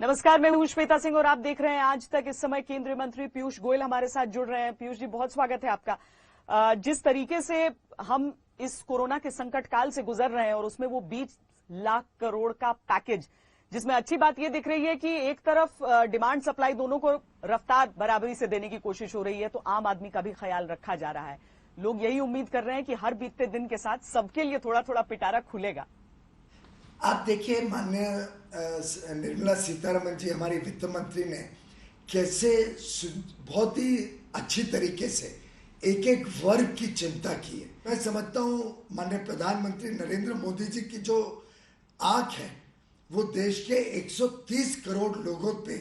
नमस्कार, मैं हूं श्वेता सिंह और आप देख रहे हैं आज तक। इस समय केंद्रीय मंत्री पीयूष गोयल हमारे साथ जुड़ रहे हैं। पीयूष जी, बहुत स्वागत है आपका। जिस तरीके से हम इस कोरोना के संकट काल से गुजर रहे हैं और उसमें वो 20 लाख करोड़ का पैकेज, जिसमें अच्छी बात ये दिख रही है कि एक तरफ डिमांड सप्लाई दोनों को रफ्तार बराबरी से देने की कोशिश हो रही है, तो आम आदमी का भी ख्याल रखा जा रहा है। लोग यही उम्मीद कर रहे हैं कि हर बीतते दिन के साथ सबके लिए थोड़ा थोड़ा पिटारा खुलेगा। आप देखिए, माननीय निर्मला सीतारमण जी, हमारी वित्त मंत्री ने कैसे बहुत ही अच्छी तरीके से एक एक वर्ग की चिंता की है। मैं समझता हूँ माननीय प्रधानमंत्री नरेंद्र मोदी जी की जो आंख है वो देश के 130 करोड़ लोगों पे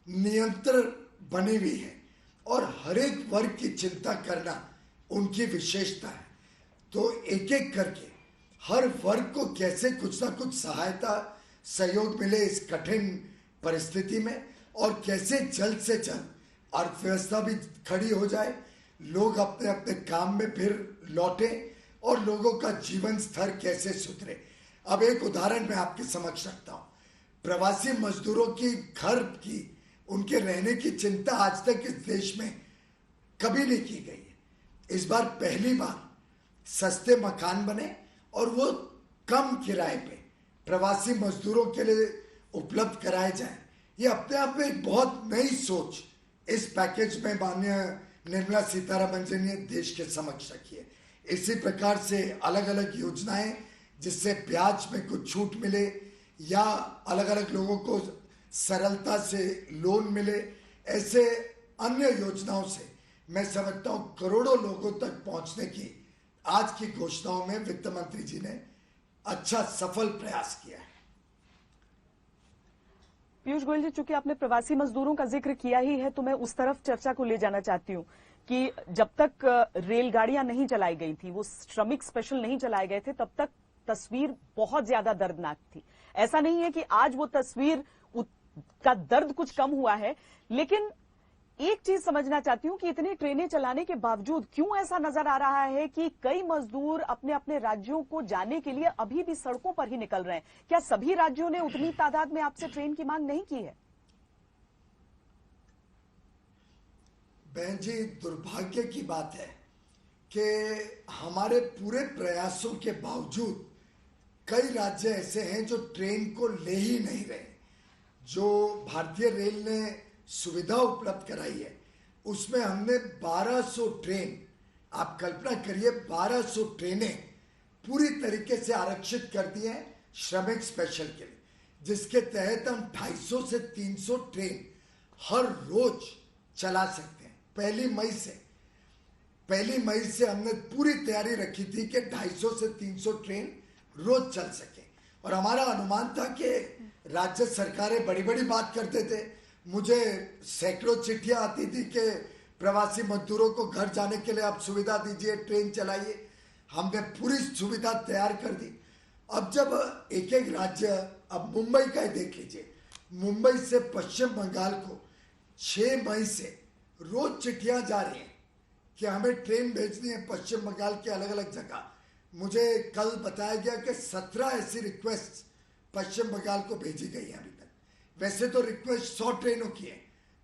नियंत्रण बनी हुई है और हर एक वर्ग की चिंता करना उनकी विशेषता है। तो एक एक करके हर वर्ग को कैसे कुछ ना कुछ सहायता सहयोग मिले इस कठिन परिस्थिति में, और कैसे जल्द से जल्द अर्थव्यवस्था भी खड़ी हो जाए, लोग अपने अपने काम में फिर लौटे और लोगों का जीवन स्तर कैसे सुधरे। अब एक उदाहरण मैं आपके समक्ष रखता हूँ। प्रवासी मजदूरों की घर की, उनके रहने की चिंता आज तक इस देश में कभी नहीं की गई है। इस बार पहली बार सस्ते मकान बने और वो कम किराए पे प्रवासी मजदूरों के लिए उपलब्ध कराए जाए। ये अपने आप में एक बहुत नई सोच इस पैकेज में माननीय निर्मला सीतारमण जी ने देश के समक्ष रखी है। इसी प्रकार से अलग अलग योजनाएं जिससे ब्याज में कुछ छूट मिले या अलग अलग लोगों को सरलता से लोन मिले, ऐसे अन्य योजनाओं से मैं समझता हूँ करोड़ों लोगों तक पहुंचने की आज की घोषणाओं में वित्त मंत्री जी ने अच्छा सफल प्रयास किया है। पीयूष गोयल जी, चूंकि आपने प्रवासी मजदूरों का जिक्र किया ही है, तो मैं उस तरफ चर्चा को ले जाना चाहती हूँ कि जब तक रेलगाड़ियां नहीं चलाई गई थी, वो श्रमिक स्पेशल नहीं चलाए गए थे, तब तक तस्वीर बहुत ज्यादा दर्दनाक थी। ऐसा नहीं है कि आज वो तस्वीर का दर्द कुछ कम हुआ है, लेकिन एक चीज समझना चाहती हूं कि इतनी ट्रेनें चलाने के बावजूद क्यों ऐसा नजर आ रहा है कि कई मजदूर अपने अपने राज्यों को जाने के लिए अभी भी सड़कों पर ही निकल रहे हैं। क्या सभी राज्यों ने उतनी तादाद में आपसे ट्रेन की मांग नहीं की है? बहन जी, दुर्भाग्य की बात है कि हमारे पूरे प्रयासों के बावजूद कई राज्य ऐसे हैं जो ट्रेन को ले ही नहीं रहे। जो भारतीय रेल ने सुविधा उपलब्ध कराई है उसमें हमने 1200 ट्रेन, आप कल्पना करिए 1200 ट्रेनें पूरी तरीके से आरक्षित कर दी हैं श्रमिक स्पेशल के लिए, जिसके तहत हम 250 से 300 ट्रेन हर रोज चला सकते हैं। पहली मई से हमने पूरी तैयारी रखी थी कि 250 से 300 ट्रेन रोज चल सके। और हमारा अनुमान था कि राज्य सरकारें बड़ी बड़ी बात करते थे। मुझे सैकड़ों चिट्ठियां आती थी कि प्रवासी मजदूरों को घर जाने के लिए आप सुविधा दीजिए, ट्रेन चलाइए। हमने पूरी सुविधा तैयार कर दी। अब जब एक एक राज्य, अब मुंबई का ही देख लीजिए, मुंबई से पश्चिम बंगाल को 6 मई से रोज चिट्ठियां जा रही हैं कि हमें ट्रेन भेजनी है पश्चिम बंगाल के अलग अलग जगह। मुझे कल बताया गया कि 17 ऐसी रिक्वेस्ट पश्चिम बंगाल को भेजी गई है अभी तक। वैसे तो रिक्वेस्ट 100 ट्रेनों की है,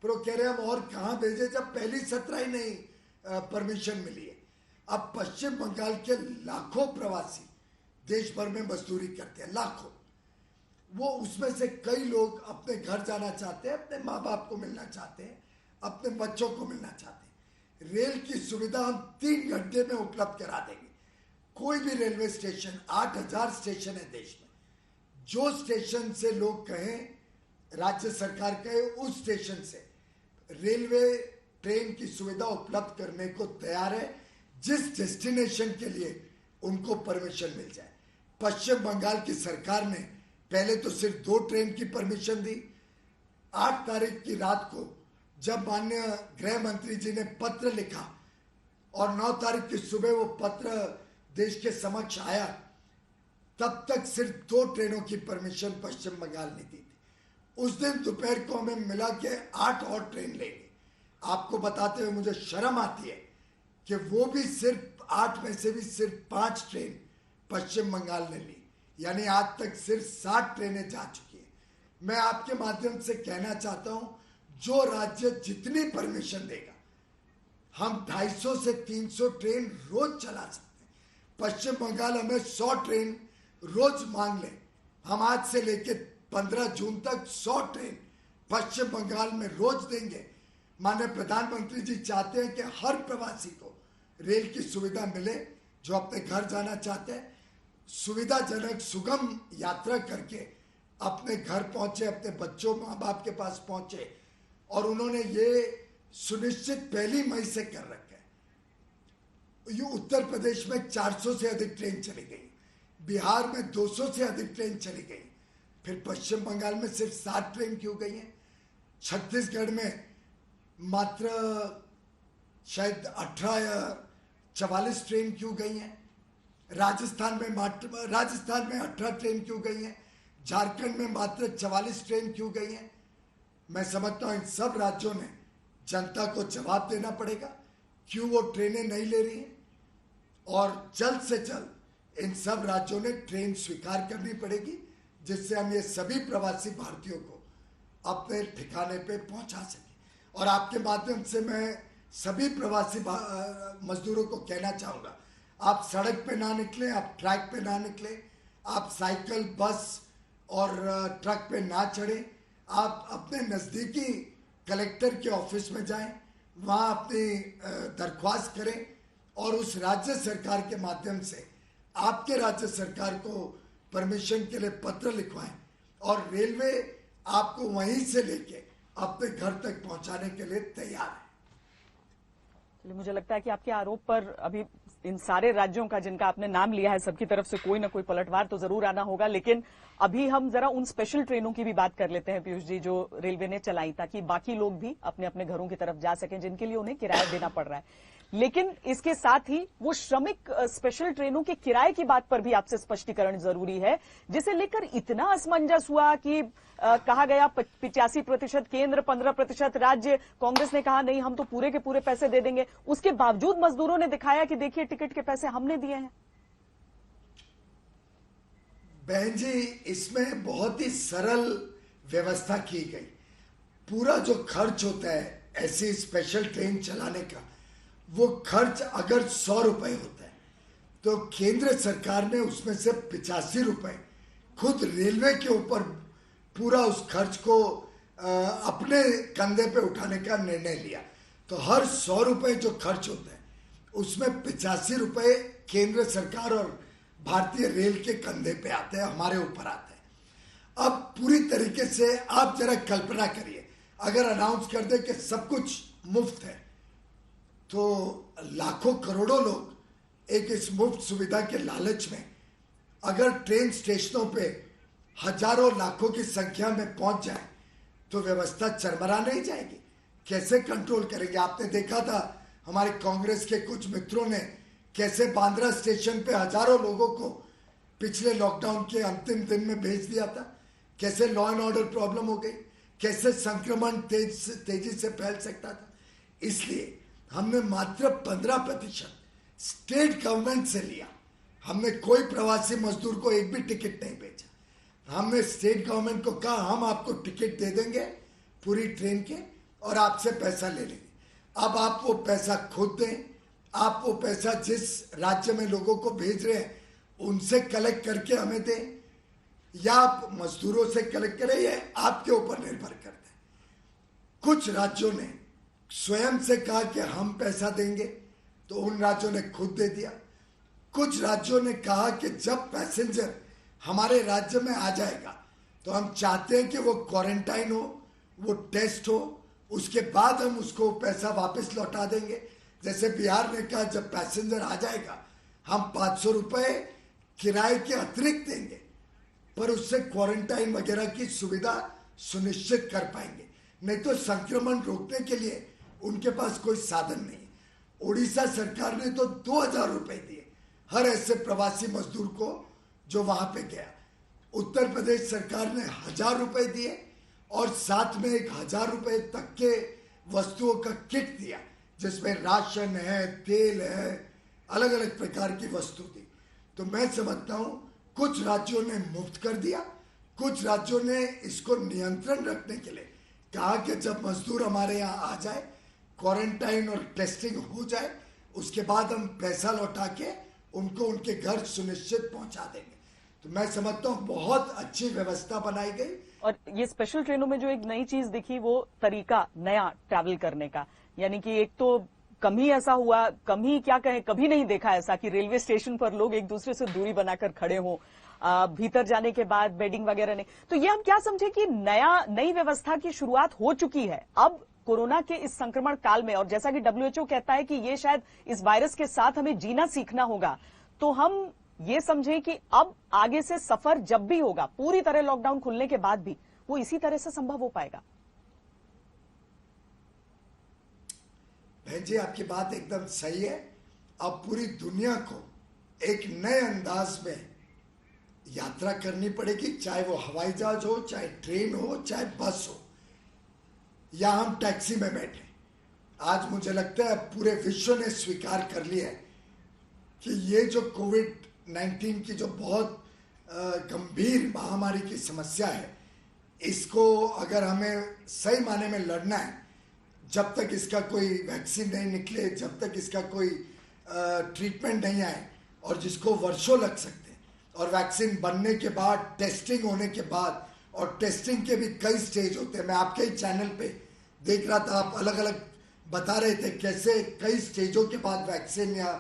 पर वो कह रहे हैं हम और कहाँ भेजे जब पहली 17 ही नहीं परमिशन मिली है। अब पश्चिम बंगाल के लाखों प्रवासी देश भर में मजदूरी करते हैं, लाखों। वो उसमें से कई लोग अपने घर जाना चाहते हैं, अपने माँ बाप को मिलना चाहते हैं, अपने बच्चों को मिलना चाहते हैं। रेल की सुविधा हम 3 घंटे में उपलब्ध करा देंगे। कोई भी रेलवे स्टेशन, 8000 स्टेशन है देश में, जो स्टेशन से लोग कहें, राज्य सरकार कहे, उस स्टेशन से रेलवे ट्रेन की सुविधा उपलब्ध करने को तैयार है, जिस डेस्टिनेशन के लिए उनको परमिशन मिल जाए। पश्चिम बंगाल की सरकार ने पहले तो सिर्फ 2 ट्रेन की परमिशन दी। 8 तारीख की रात को जब माननीय गृह मंत्री जी ने पत्र लिखा और 9 तारीख की सुबह वो पत्र देश के समक्ष आया, तब तक सिर्फ 2 ट्रेनों की परमिशन पश्चिम बंगाल ने दी थी। उस दिन दोपहर को हमें मिला कि 8 और ट्रेन लेंगे। आपको बताते हुए मुझे शर्म आती है कि वो भी सिर्फ 8 में से भी सिर्फ 5 ट्रेन पश्चिम बंगाल ने ली, यानी आज तक सिर्फ 60 ट्रेनें जा चुकी हैं। मैं आपके माध्यम से कहना चाहता हूं, जो राज्य जितनी परमिशन देगा, हम 250 से 300 ट्रेन रोज चला सकते हैं। पश्चिम बंगाल हमें 100 ट्रेन रोज मांग ले, हम आज से लेके 15 जून तक 100 ट्रेन पश्चिम बंगाल में रोज देंगे। माननीय प्रधानमंत्री जी चाहते हैं कि हर प्रवासी को रेल की सुविधा मिले, जो अपने घर जाना चाहते हैं सुविधाजनक सुगम यात्रा करके अपने घर पहुंचे, अपने बच्चों माँ बाप के पास पहुंचे। और उन्होंने ये सुनिश्चित 1 मई से कर रखा है। ये उत्तर प्रदेश में 400 से अधिक ट्रेन चली गई, बिहार में 200 से अधिक ट्रेन चली गई, फिर पश्चिम बंगाल में सिर्फ 7 ट्रेन क्यों गई हैं? छत्तीसगढ़ में मात्र शायद 18 या 44 ट्रेन क्यों गई हैं? राजस्थान में 18 ट्रेन क्यों गई हैं? झारखंड में मात्र 44 ट्रेन क्यों गई हैं? मैं समझता हूं इन सब राज्यों ने जनता को जवाब देना पड़ेगा क्यों वो ट्रेनें नहीं ले रही हैं, और जल्द से जल्द इन सब राज्यों ने ट्रेन स्वीकार करनी पड़ेगी, जिससे हम ये सभी प्रवासी भारतीयों को अपने ठिकाने पे पहुंचा सकें। और आपके माध्यम से मैं सभी प्रवासी मजदूरों को कहना चाहूँगा, आप सड़क पे ना निकलें, आप ट्रैक पे ना निकलें, आप साइकिल, बस और ट्रक पे ना चढ़ें। आप अपने नज़दीकी कलेक्टर के ऑफिस में जाएं, वहाँ अपनी दरख्वास्त करें और उस राज्य सरकार के माध्यम से आपके राज्य सरकार को परमिशन के लिए पत्र लिखवाएं, और रेलवे आपको वहीं से लेके अपने घर तक पहुंचाने के लिए तैयार है। चलिए, मुझे लगता है कि आपके आरोप पर अभी इन सारे राज्यों का जिनका आपने नाम लिया है, सबकी तरफ से कोई ना कोई पलटवार तो जरूर आना होगा। लेकिन अभी हम जरा उन स्पेशल ट्रेनों की भी बात कर लेते हैं पीयूष जी, जो रेलवे ने चलाई, ताकि बाकी लोग भी अपने अपने घरों की तरफ जा सकें जिनके लिए उन्हें किराया देना पड़ रहा है। लेकिन इसके साथ ही वो श्रमिक स्पेशल ट्रेनों के किराए की बात पर भी आपसे स्पष्टीकरण जरूरी है, जिसे लेकर इतना असमंजस हुआ कि कहा गया 85% केंद्र, 15% राज्य। कांग्रेस ने कहा नहीं, हम तो पूरे के पूरे पैसे दे देंगे। उसके बावजूद मजदूरों ने दिखाया कि देखिए टिकट के पैसे हमने दिए हैं। बहन जी, इसमें बहुत ही सरल व्यवस्था की गई। पूरा जो खर्च होता है ऐसी स्पेशल ट्रेन चलाने का, वो खर्च अगर 100 रुपए होता है तो केंद्र सरकार ने उसमें से 85 रुपए खुद रेलवे के ऊपर पूरा उस खर्च को अपने कंधे पे उठाने का निर्णय लिया। तो हर 100 रुपए जो खर्च होता है उसमें 85 रुपए केंद्र सरकार और भारतीय रेल के कंधे पे आते हैं, हमारे ऊपर आते हैं। अब पूरी तरीके से आप जरा कल्पना करिए, अगर अनाउंस कर दे कि सब कुछ मुफ्त है, तो लाखों करोड़ों लोग एक इस मुफ्त सुविधा के लालच में अगर ट्रेन स्टेशनों पे हजारों लाखों की संख्या में पहुंच जाए तो व्यवस्था चरमरा नहीं जाएगी। कैसे कंट्रोल करेंगे? आपने देखा था हमारे कांग्रेस के कुछ मित्रों ने कैसे बांद्रा स्टेशन पे हजारों लोगों को पिछले लॉकडाउन के अंतिम दिन में भेज दिया था। कैसे लॉ एंड ऑर्डर प्रॉब्लम हो गई, कैसे संक्रमण तेजी से फैल सकता था। इसलिए हमने मात्र 15% स्टेट गवर्नमेंट से लिया। हमने कोई प्रवासी मजदूर को एक भी टिकट नहीं भेजा। हमने स्टेट गवर्नमेंट को कहा हम आपको टिकट दे देंगे पूरी ट्रेन के और आपसे पैसा ले लेंगे। अब आप वो पैसा खुद दें, आप वो पैसा जिस राज्य में लोगों को भेज रहे हैं उनसे कलेक्ट करके हमें दें, या आप मजदूरों से कलेक्ट करें, ये आपके ऊपर निर्भर करता है। कुछ राज्यों ने स्वयं से कहा कि हम पैसा देंगे, तो उन राज्यों ने खुद दे दिया। कुछ राज्यों ने कहा कि जब पैसेंजर हमारे राज्य में आ जाएगा तो हम चाहते हैं कि वो क्वारंटाइन हो, वो टेस्ट हो, उसके बाद हम उसको पैसा वापस लौटा देंगे। जैसे बिहार ने कहा जब पैसेंजर आ जाएगा हम 500 रुपए किराए के अतिरिक्त देंगे, पर उससे क्वारंटाइन वगैरह की सुविधा सुनिश्चित कर पाएंगे। नहीं तो संक्रमण रोकने के लिए उनके पास कोई साधन नहीं। उड़ीसा सरकार ने तो 2000 रुपए दिए हर ऐसे प्रवासी मजदूर को जो वहां पे गया। उत्तर प्रदेश सरकार ने 1000 रुपए दिए और साथ में 1000 रुपए तक के वस्तुओं का किट दिया, जिसमें राशन है, तेल है, अलग अलग प्रकार की वस्तु दी। तो मैं समझता हूं कुछ राज्यों ने मुफ्त कर दिया, कुछ राज्यों ने इसको नियंत्रण रखने के लिए कहा कि जब मजदूर हमारे यहाँ आ जाए, क्वारंटाइन और टेस्टिंग हो जाए, उसके बाद हम पैसा लौटा के उनको उनके घर सुनिश्चित पहुंचा देंगे। तो मैं समझता हूँ बहुत अच्छी व्यवस्था बनाई गई। और ये स्पेशल ट्रेनों में जो एक नई चीज दिखी वो तरीका नया ट्रैवल करने का, यानी कि एक तो कम ही ऐसा हुआ, कम ही क्या कहें, कभी नहीं देखा ऐसा कि रेलवे स्टेशन पर लोग एक दूसरे से दूरी बनाकर खड़े हों, भीतर जाने के बाद बेडिंग वगैरह नहीं। तो ये हम क्या समझे कि नई व्यवस्था की शुरुआत हो चुकी है अब कोरोना के इस संक्रमण काल में, और जैसा कि डब्ल्यूएचओ कहता है कि ये शायद इस वायरस के साथ हमें जीना सीखना होगा, तो हम ये समझें कि अब आगे से सफर जब भी होगा पूरी तरह लॉकडाउन खुलने के बाद भी वो इसी तरह से संभव हो पाएगा। बहन जी, आपकी बात एकदम सही है। अब पूरी दुनिया को एक नए अंदाज में यात्रा करनी पड़ेगी, चाहे वो हवाई जहाज हो, चाहे ट्रेन हो, चाहे बस हो, या हम टैक्सी में बैठे। आज मुझे लगता है पूरे विश्व ने स्वीकार कर लिया है कि ये जो कोविड-19 की जो बहुत गंभीर महामारी की समस्या है, इसको अगर हमें सही माने में लड़ना है, जब तक इसका कोई वैक्सीन नहीं निकले, जब तक इसका कोई ट्रीटमेंट नहीं आए, और जिसको वर्षों लग सकते हैं, और वैक्सीन बनने के बाद, टेस्टिंग होने के बाद, और टेस्टिंग के भी कई स्टेज होते हैं। मैं आपके ही चैनल पे देख रहा था, आप अलग अलग बता रहे थे कैसे कई स्टेजों के बाद वैक्सीन या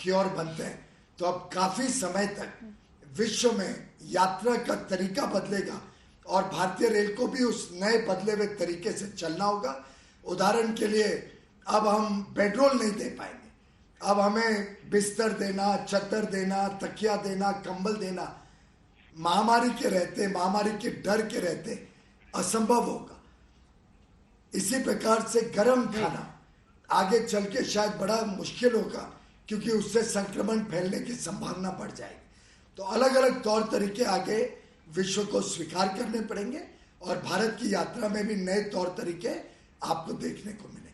क्योर बनते हैं। तो अब काफी समय तक विश्व में यात्रा का तरीका बदलेगा और भारतीय रेल को भी उस नए बदले हुए तरीके से चलना होगा। उदाहरण के लिए अब हम बेडरोल नहीं दे पाएंगे, अब हमें बिस्तर देना, चद्दर देना, तकिया देना, कंबल देना महामारी के रहते, महामारी के डर के रहते असंभव होगा। इसी प्रकार से गर्म खाना आगे चल के शायद बड़ा मुश्किल होगा, क्योंकि उससे संक्रमण फैलने की संभावना बढ़ जाएगी। तो अलग अलग तौर तरीके आगे विश्व को स्वीकार करने पड़ेंगे, और भारत की यात्रा में भी नए तौर तरीके आपको देखने को मिलेंगे।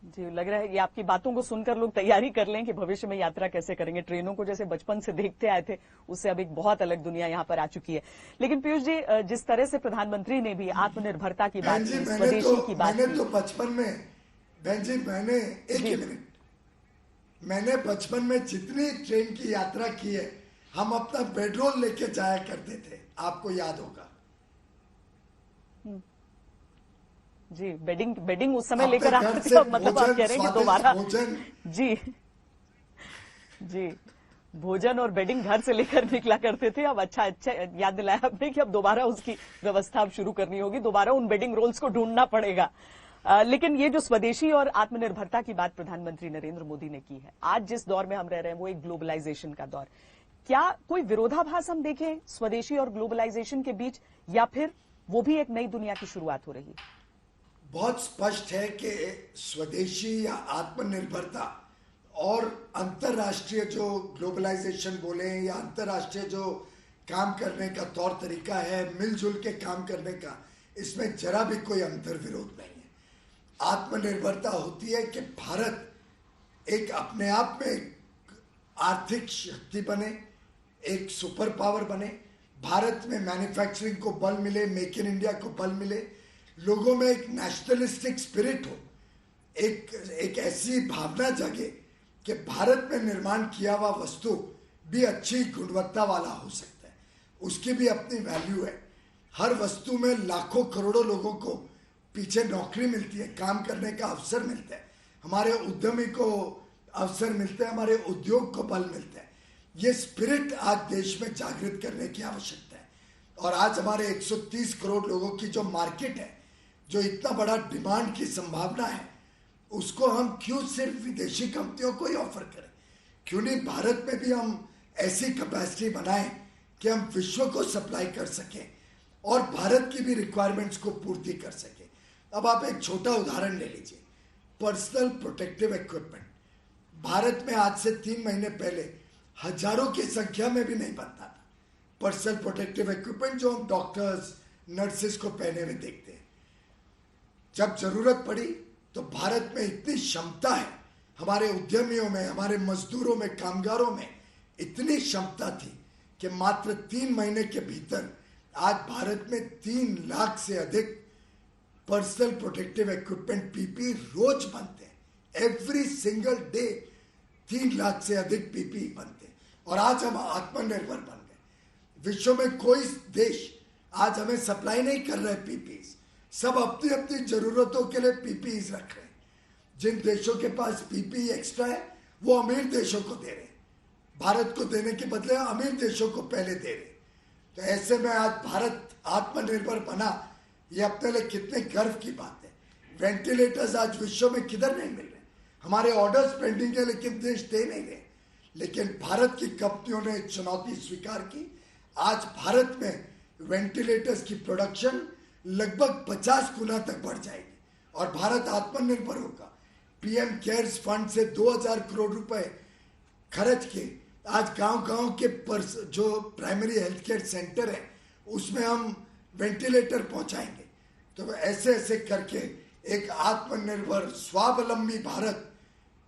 जी, लग रहा है कि आपकी बातों को सुनकर लोग तैयारी कर लें कि भविष्य में यात्रा कैसे करेंगे। ट्रेनों को जैसे बचपन से देखते आए थे, उससे अब एक बहुत अलग दुनिया यहाँ पर आ चुकी है। लेकिन पीयूष जी, जिस तरह से प्रधानमंत्री ने भी आत्मनिर्भरता की बात की, स्वदेशी की बात की, मैंने तो बचपन में, बहन जी, मैंने मैंने बचपन में जितनी ट्रेन की यात्रा की है, हम अपना बेडरोल लेके जाया करते थे, आपको याद होगा। जी, बेडिंग उस समय लेकर आते थे, मतलब आप कह रहे हैं कि दोबारा जी भोजन और बेडिंग घर से लेकर निकला करते थे। अब अच्छा याद दिलाया आपने कि अब दोबारा उसकी व्यवस्था अब शुरू करनी होगी, दोबारा उन बेडिंग रोल्स को ढूंढना पड़ेगा। लेकिन ये जो स्वदेशी और आत्मनिर्भरता की बात प्रधानमंत्री नरेंद्र मोदी ने की है, आज जिस दौर में हम रह रहे हैं वो एक ग्लोबलाइजेशन का दौर, क्या कोई विरोधाभास हम देखें स्वदेशी और ग्लोबलाइजेशन के बीच, या फिर वो भी एक नई दुनिया की शुरुआत हो रही है? बहुत स्पष्ट है कि स्वदेशी या आत्मनिर्भरता और अंतरराष्ट्रीय जो ग्लोबलाइजेशन बोले या अंतरराष्ट्रीय जो काम करने का तौर तरीका है, मिलजुल के काम करने का, इसमें जरा भी कोई अंतर विरोध नहीं है। आत्मनिर्भरता होती है कि भारत एक अपने आप में एक आर्थिक शक्ति बने, एक सुपर पावर बने, भारत में मैन्युफैक्चरिंग को बल मिले, मेक इन इंडिया को बल मिले, लोगों में एक नेशनलिस्टिक स्पिरिट हो, एक ऐसी भावना जगे कि भारत में निर्माण किया हुआ वस्तु भी अच्छी गुणवत्ता वाला हो सकता है, उसकी भी अपनी वैल्यू है। हर वस्तु में लाखों करोड़ों लोगों को पीछे नौकरी मिलती है, काम करने का अवसर मिलता है, हमारे उद्यमी को अवसर मिलते हैं, हमारे उद्योग को बल मिलता है। ये स्पिरिट आज देश में जागृत करने की आवश्यकता है। और आज हमारे 130 करोड़ लोगों की जो मार्केट है, जो इतना बड़ा डिमांड की संभावना है, उसको हम क्यों सिर्फ विदेशी कंपनियों को ही ऑफर करें? क्यों नहीं भारत में भी हम ऐसी कैपेसिटी बनाएं कि हम विश्व को सप्लाई कर सकें और भारत की भी रिक्वायरमेंट्स को पूर्ति कर सकें। अब आप एक छोटा उदाहरण ले लीजिए, पर्सनल प्रोटेक्टिव इक्विपमेंट। भारत में आज से 3 महीने पहले हजारों की संख्या में भी नहीं बनता था पर्सनल प्रोटेक्टिव इक्विपमेंट, जो हम डॉक्टर्स, नर्सेस को पहने हुए देखते हैं। जब जरूरत पड़ी तो भारत में इतनी क्षमता है, हमारे उद्यमियों में, हमारे मजदूरों में, कामगारों में इतनी क्षमता थी कि मात्र 3 महीने के भीतर आज भारत में 3 लाख से अधिक पर्सनल प्रोटेक्टिव इक्विपमेंट पीपी रोज बनते हैं। एवरी सिंगल डे 3 लाख से अधिक पीपी बनते हैं और आज हम आत्मनिर्भर बन गए। विश्व में कोई देश आज हमें सप्लाई नहीं कर रहे पीपीज, सब अपनी अपनी जरूरतों के लिए पीपीज रख रहे हैं। जिन देशों के पास पीपी एक्स्ट्रा है वो अमीर देशों को दे रहे हैं, भारत को देने के बदले अमीर देशों को पहले दे रहे। तो ऐसे में आज भारत आत्मनिर्भर बना, ये अपने लिए कितने गर्व की बात है। वेंटिलेटर्स आज विश्व में किधर नहीं मिल रहे, हमारे ऑर्डर्स पेंडिंग है लेकिन देश दे नहीं रहे। लेकिन भारत की कंपनियों ने चुनौती स्वीकार की। आज भारत में वेंटिलेटर्स की प्रोडक्शन लगभग 50 गुना तक बढ़ जाएगी और भारत आत्मनिर्भर होगा। पीएम केयर्स फंड से 2000 करोड़ रुपए खर्च के आज गांव-गांव के जो प्राइमरी हेल्थ केयर सेंटर है उसमें हम वेंटिलेटर पहुंचाएंगे। तो ऐसे ऐसे करके एक आत्मनिर्भर स्वावलंबी भारत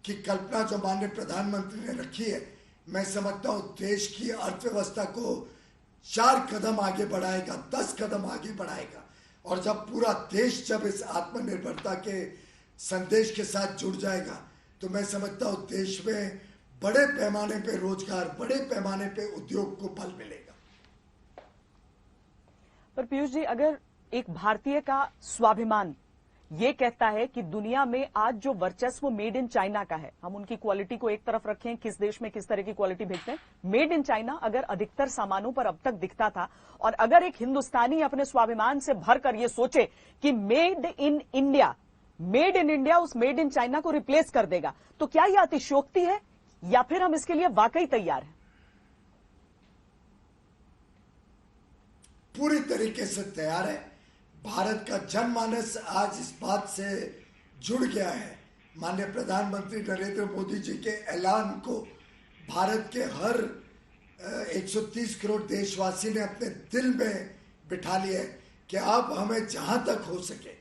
की कल्पना जो माननीय प्रधानमंत्री ने रखी है, मैं समझता हूं देश की अर्थव्यवस्था को 4 कदम आगे बढ़ाएगा, 10 कदम आगे बढ़ाएगा। और जब पूरा देश जब इस आत्मनिर्भरता के संदेश के साथ जुड़ जाएगा तो मैं समझता हूं देश में बड़े पैमाने पे रोजगार, बड़े पैमाने पे उद्योग को बल मिलेगा। पर पीयूष जी, अगर एक भारतीय का स्वाभिमान ये कहता है कि दुनिया में आज जो वर्चस्व मेड इन चाइना का है, हम उनकी क्वालिटी को एक तरफ रखें, किस देश में किस तरह की क्वालिटी भेजते हैं, मेड इन चाइना अगर अधिकतर सामानों पर अब तक दिखता था, और अगर एक हिंदुस्तानी अपने स्वाभिमान से भरकर ये सोचे कि मेड इन इंडिया उस मेड इन चाइना को रिप्लेस कर देगा, तो क्या यह अतिशयोक्ति है या फिर हम इसके लिए वाकई तैयार हैं? पूरी तरीके से तैयार है। भारत का जनमानस आज इस बात से जुड़ गया है। माननीय प्रधानमंत्री नरेंद्र मोदी जी के ऐलान को भारत के हर 130 करोड़ देशवासी ने अपने दिल में बिठा लिया है कि अब हमें जहां तक हो सके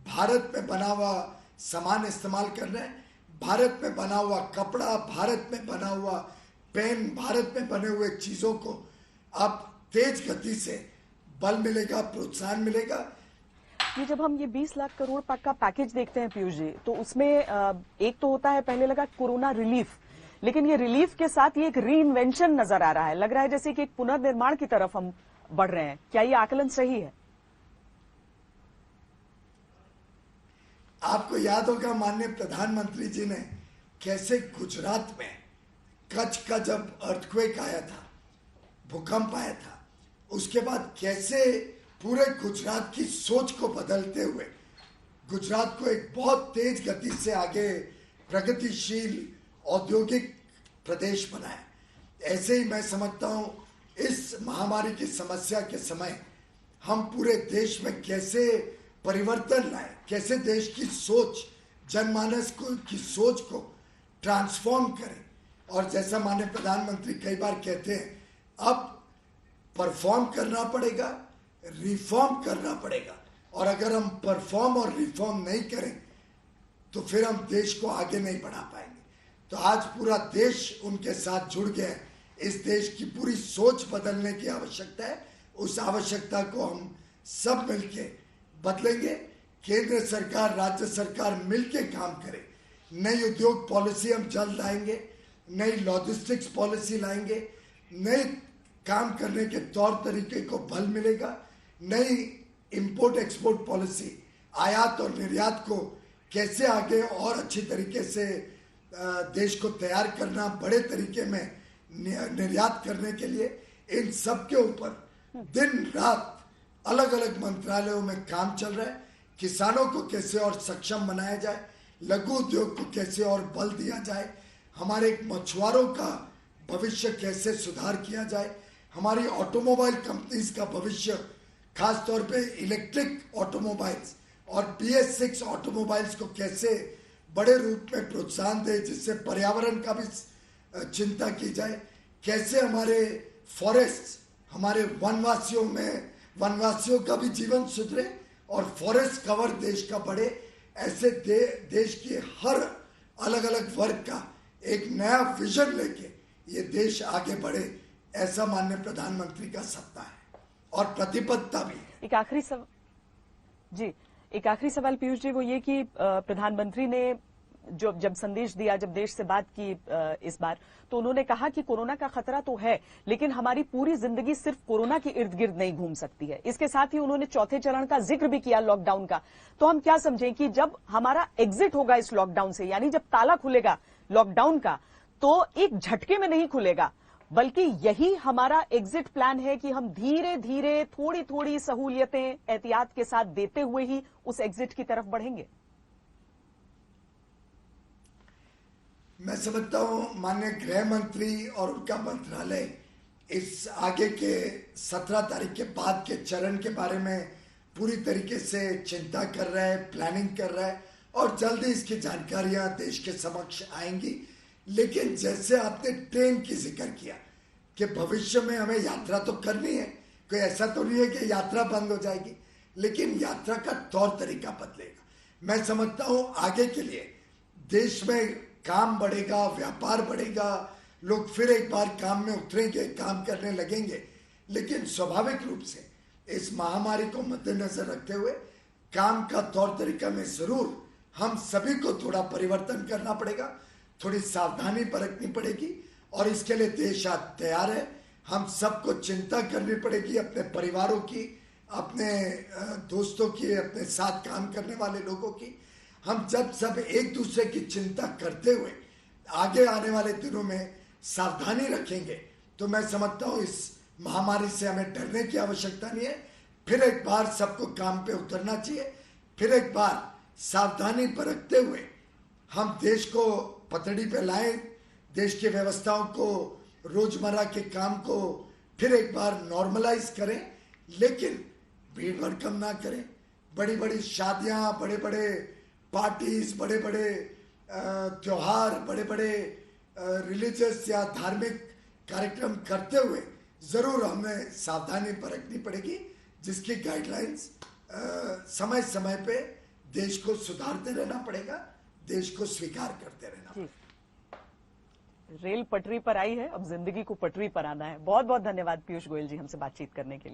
भारत में बना हुआ सामान इस्तेमाल करना है। भारत में बना हुआ कपड़ा, भारत में बना हुआ पेन, भारत में बने हुए चीजों को अब तेज गति से बल मिलेगा, प्रोत्साहन मिलेगा। ये जब हम ये 20 लाख करोड़ का पैकेज देखते हैं पीयूष जी, तो उसमें एक तो होता है, पहले लगा कोरोना रिलीफ, लेकिन ये रिलीफ के साथ ये एक री इन्वेंशन नजर आ रहा है। लग रहा है जैसे कि एक पुनर्निर्माण की तरफ हम बढ़ रहे हैं। क्या ये आकलन सही है? आपको याद होगा माननीय प्रधानमंत्री जी ने कैसे गुजरात में कच्छ का जब अर्थक्वेक आया था, भूकंप आया था, उसके बाद कैसे पूरे गुजरात की सोच को बदलते हुए गुजरात को एक बहुत तेज गति से आगे प्रगतिशील औद्योगिक प्रदेश बनाया। ऐसे ही मैं समझता हूं इस महामारी की समस्या के समय हम पूरे देश में कैसे परिवर्तन लाए, कैसे देश की सोच, जनमानस की सोच को ट्रांसफॉर्म करें। और जैसा माननीय प्रधानमंत्री कई बार कहते हैं, अब परफॉर्म करना पड़ेगा, रिफॉर्म करना पड़ेगा। और अगर हम परफॉर्म और रिफॉर्म नहीं करें तो फिर हम देश को आगे नहीं बढ़ा पाएंगे। तो आज पूरा देश उनके साथ जुड़ गया है। इस देश की पूरी सोच बदलने की आवश्यकता है। उस आवश्यकता को हम सब मिलके बदलेंगे। केंद्र सरकार, राज्य सरकार मिलके काम करे। नई उद्योग पॉलिसी हम जल्द लाएंगे, नई लॉजिस्टिक्स पॉलिसी लाएंगे, नए काम करने के तौर तरीके को बल मिलेगा, नई इंपोर्ट एक्सपोर्ट पॉलिसी, आयात और निर्यात को कैसे आगे और अच्छी तरीके से देश को तैयार करना, बड़े तरीके में निर्यात करने के लिए, इन सब के ऊपर दिन रात अलग अलग मंत्रालयों में काम चल रहा है। किसानों को कैसे और सक्षम बनाया जाए, लघु उद्योग को कैसे और बल दिया जाए, हमारे मछुआरों का भविष्य कैसे सुधार किया जाए, हमारी ऑटोमोबाइल कंपनीज का भविष्य, खासतौर पे इलेक्ट्रिक ऑटोमोबाइल्स और BS6 ऑटोमोबाइल्स को कैसे बड़े रूप में प्रोत्साहन दे, जिससे पर्यावरण का भी चिंता की जाए, कैसे हमारे फॉरेस्ट, हमारे वनवासियों का भी जीवन सुधरे और फॉरेस्ट कवर देश का बढ़े। ऐसे देश के हर अलग अलग वर्ग का एक नया विजन लेके ये देश आगे बढ़े, ऐसा माननीय प्रधानमंत्री का सत्ता है और प्रतिबद्धता भी है। एक आखिरी सवाल जी, एक आखिरी सवाल पीयूष जी, वो ये कि प्रधानमंत्री ने जब संदेश दिया, जब देश से बात की इस बार, तो उन्होंने कहा कि कोरोना का खतरा तो है, लेकिन हमारी पूरी जिंदगी सिर्फ कोरोना के इर्द गिर्द नहीं घूम सकती है। इसके साथ ही उन्होंने चौथे चरण का जिक्र भी किया, लॉकडाउन का। तो हम क्या समझें कि जब हमारा एग्जिट होगा इस लॉकडाउन से, यानी जब ताला खुलेगा लॉकडाउन का, तो एक झटके में नहीं खुलेगा, बल्कि यही हमारा एग्जिट प्लान है कि हम धीरे धीरे थोड़ी थोड़ी सहूलियतें एहतियात के साथ देते हुए ही उस एग्जिट की तरफ बढ़ेंगे। मैं समझता हूं माननीय गृह मंत्री और उनका मंत्रालय इस आगे के 17 तारीख के बाद के चरण के बारे में पूरी तरीके से चिंता कर रहा है, प्लानिंग कर रहा है और जल्दी इसकी जानकारियां देश के समक्ष आएंगी। लेकिन जैसे आपने ट्रेन की जिक्र किया कि भविष्य में हमें यात्रा तो करनी है, कोई ऐसा तो नहीं है कि यात्रा बंद हो जाएगी, लेकिन यात्रा का तौर तरीका बदलेगा। मैं समझता हूं आगे के लिए देश में काम बढ़ेगा, व्यापार बढ़ेगा, लोग फिर एक बार काम में उतरेंगे, काम करने लगेंगे। लेकिन स्वाभाविक रूप से इस महामारी को मद्देनजर रखते हुए काम का तौर तरीका में जरूर हम सभी को थोड़ा परिवर्तन करना पड़ेगा, थोड़ी सावधानी बरतनी पड़ेगी और इसके लिए देश आज तैयार है। हम सबको चिंता करनी पड़ेगी अपने परिवारों की, अपने दोस्तों की, अपने साथ काम करने वाले लोगों की। हम जब सब एक दूसरे की चिंता करते हुए आगे आने वाले दिनों में सावधानी रखेंगे तो मैं समझता हूं इस महामारी से हमें डरने की आवश्यकता नहीं है। फिर एक बार सबको काम पे उतरना चाहिए, फिर एक बार सावधानी बरतते हुए हम देश को पटड़ी पे लाएं, देश की व्यवस्थाओं को, रोजमर्रा के काम को फिर एक बार नॉर्मलाइज करें, लेकिन भीड़ भड़कम ना करें। बड़ी बड़ी शादियां, बड़े बड़े पार्टीज, बड़े बड़े त्योहार, बड़े बड़े रिलीजियस या धार्मिक कार्यक्रम करते हुए जरूर हमें सावधानी बरतनी पड़ेगी, जिसकी गाइडलाइंस समय समय पे देश को सुधारते रहना पड़ेगा, देश को स्वीकार करते रहना पड़ेगा। रेल पटरी पर आई है, अब जिंदगी को पटरी पर आना है। बहुत बहुत धन्यवाद पीयूष गोयल जी हमसे बातचीत करने के लिए।